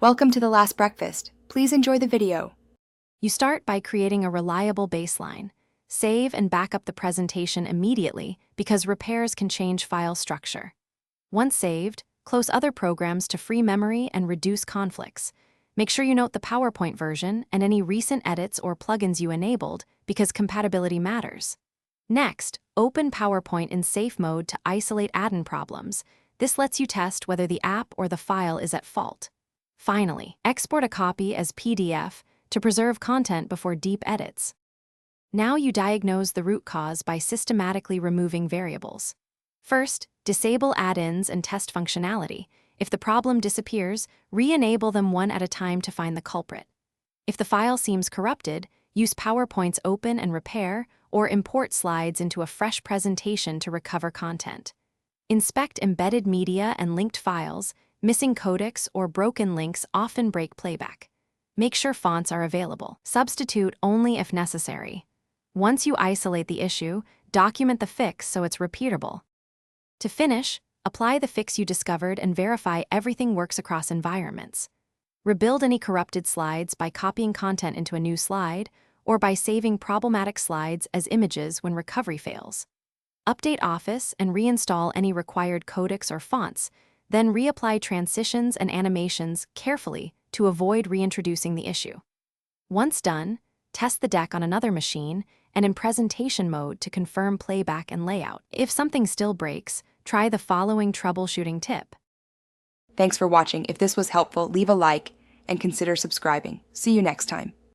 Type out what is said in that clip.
Welcome to The Last Breakfast. Please enjoy the video. You start by creating a reliable baseline. Save and back up the presentation immediately because repairs can change file structure. Once saved, close other programs to free memory and reduce conflicts. Make sure you note the PowerPoint version and any recent edits or plugins you enabled because compatibility matters. Next, open PowerPoint in safe mode to isolate add-in problems. This lets you test whether the app or the file is at fault. Finally, export a copy as PDF to preserve content before deep edits. Now you diagnose the root cause by systematically removing variables. First, disable add-ins and test functionality. If the problem disappears, re-enable them one at a time to find the culprit. If the file seems corrupted, use PowerPoint's Open and Repair or import slides into a fresh presentation to recover content. Inspect embedded media and linked files. Missing codecs or broken links often break playback. Make sure fonts are available. Substitute only if necessary. Once you isolate the issue, document the fix so it's repeatable. To finish, apply the fix you discovered and verify everything works across environments. Rebuild any corrupted slides by copying content into a new slide or by saving problematic slides as images when recovery fails. Update Office and reinstall any required codecs or fonts. Then reapply transitions and animations carefully to avoid reintroducing the issue. Once done, test the deck on another machine and in presentation mode to confirm playback and layout. If something still breaks, try the following troubleshooting tip. Thanks for watching. If this was helpful, leave a like and consider subscribing. See you next time.